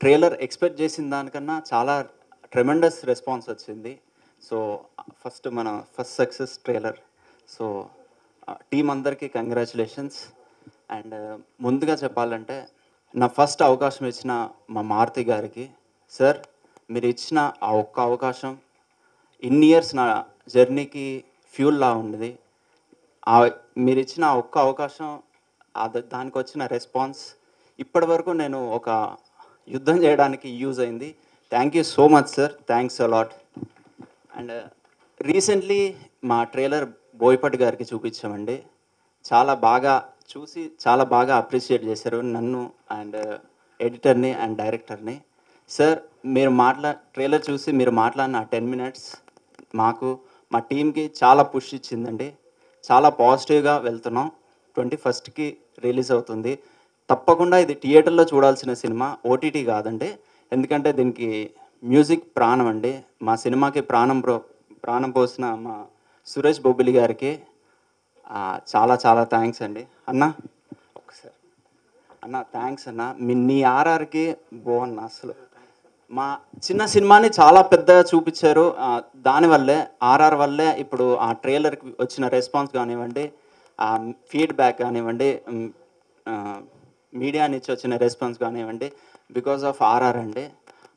Trailer expect చేసిన దానికన్నా చాలా ట్రెమెండస్ రెస్పాన్స్ వచ్చింది. So, first success trailer. So, team అందరికీ కంగ్రాచ్యులేషన్స్. అండ్ ముందుగా చెప్పాలంటే, నా ఫస్ట్ అవకాశం ఇచ్చిన మా మారుతి గారికి, సార్ మీరిచ్చిన ఆ ఒక్క అవకాశం ఇన్ని ఇయర్స్ నా జర్నీకి ఫ్యూల్‌లా ఉన్నది. మీరిచ్చిన ఆ ఒక్క అవకాశం దానికొచ్చిన రెస్పాన్స్ ఇప్పటివరకు నేను ఒక యుద్ధం చేయడానికి యూజ్ అయింది. Thank you so much sir. Thanks a lot. And recently మా ట్రైలర్ బోయపాటి గారికి చూపించామండి. చాలా బాగా అప్రిషియేట్ చేశారు నన్ను అండ్ ఎడిటర్‌ని అండ్ డైరెక్టర్‌ని. సార్ ట్రైలర్ చూసి మీరు మాట్లాడిన ఆ 10 మినిట్స్ మాకు, మా టీమ్‌కి చాలా పుష్ ఇచ్చిందండి. చాలా పాజిటివ్‌గా వెళ్తున్నాం. 21కి రిలీజ్ అవుతుంది. తప్పకుండా ఇది థియేటర్‌లో చూడాల్సిన సినిమా, ఓటీటీ కాదండి. ఎందుకంటే దీనికి మ్యూజిక్ ప్రాణం అండి. మా సినిమాకి ప్రాణం పోసిన మా సురేష్ బొబ్బిలి గారికి చాలా చాలా థ్యాంక్స్ అండి. అన్న ఒకసారి అన్న థ్యాంక్స్ అన్న. నీ ఆర్ఆర్‌కి అన్న అసలు. మా చిన్న సినిమాని చాలా పెద్దగా చూపిచ్చారు. దానివల్లే ఆర్ఆర్ వల్లే ఇప్పుడు ఆ ట్రైలర్‌కి వచ్చిన రెస్పాన్స్ కానివ్వండి, ఫీడ్‌బ్యాక్ కానివ్వండి, మీడియా నుంచి వచ్చిన రెస్పాన్స్ కానివ్వండి, బికాస్ ఆఫ్ ఆర్ఆర్ అండి.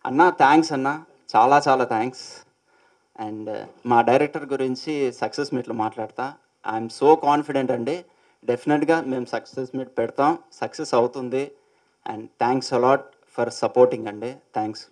అన్న థ్యాంక్స్ అన్న. చాలా చాలా థ్యాంక్స్. అండ్ మా డైరెక్టర్ గురించి సక్సెస్ మీట్‌లో మాట్లాడతా. ఐయామ్ సో కాన్ఫిడెంట్ అండి. డెఫినెట్‌గా మేము సక్సెస్ మీట్ పెడతాం. సక్సెస్ అవుతుంది. And thanks a lot for supporting అండి. థ్యాంక్స్.